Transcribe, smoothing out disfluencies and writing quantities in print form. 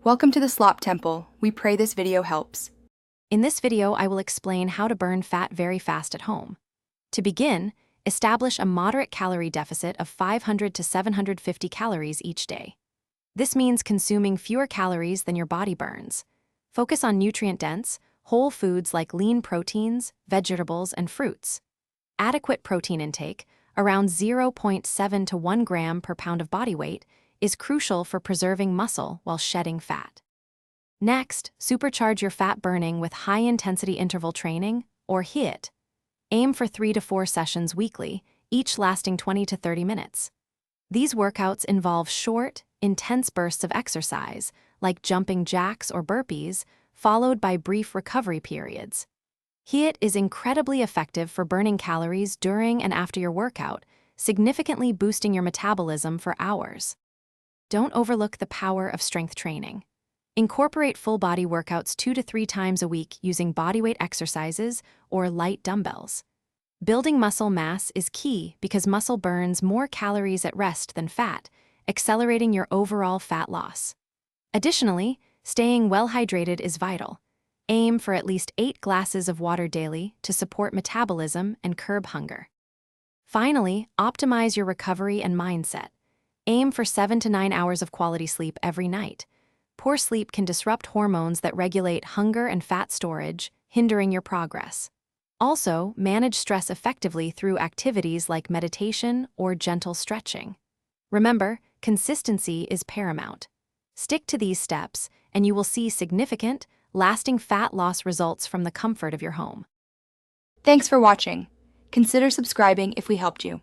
Welcome to the Slop Temple. We pray this video helps. In this video, I will explain how to burn fat very fast at home. To begin, establish a moderate calorie deficit of 500 to 750 calories each day. This means consuming fewer calories than your body burns. Focus on nutrient-dense, whole foods like lean proteins, vegetables, and fruits. Adequate protein intake, around 0.7 to 1 gram per pound of body weight, is crucial for preserving muscle while shedding fat. Next, supercharge your fat burning with high-intensity interval training, or HIIT. Aim for 3 to 4 sessions weekly, each lasting 20 to 30 minutes. These workouts involve short, intense bursts of exercise, like jumping jacks or burpees, followed by brief recovery periods. HIIT is incredibly effective for burning calories during and after your workout, significantly boosting your metabolism for hours. Don't overlook the power of strength training. Incorporate full-body workouts 2 to 3 times a week using bodyweight exercises or light dumbbells. Building muscle mass is key because muscle burns more calories at rest than fat, accelerating your overall fat loss. Additionally, staying well hydrated is vital. Aim for at least 8 glasses of water daily to support metabolism and curb hunger. Finally, optimize your recovery and mindset. Aim for 7 to 9 hours of quality sleep every night. Poor sleep can disrupt hormones that regulate hunger and fat storage, hindering your progress. Also, manage stress effectively through activities like meditation or gentle stretching. Remember, consistency is paramount. Stick to these steps, and you will see significant, lasting fat loss results from the comfort of your home. Thanks for watching. Consider subscribing if we helped you.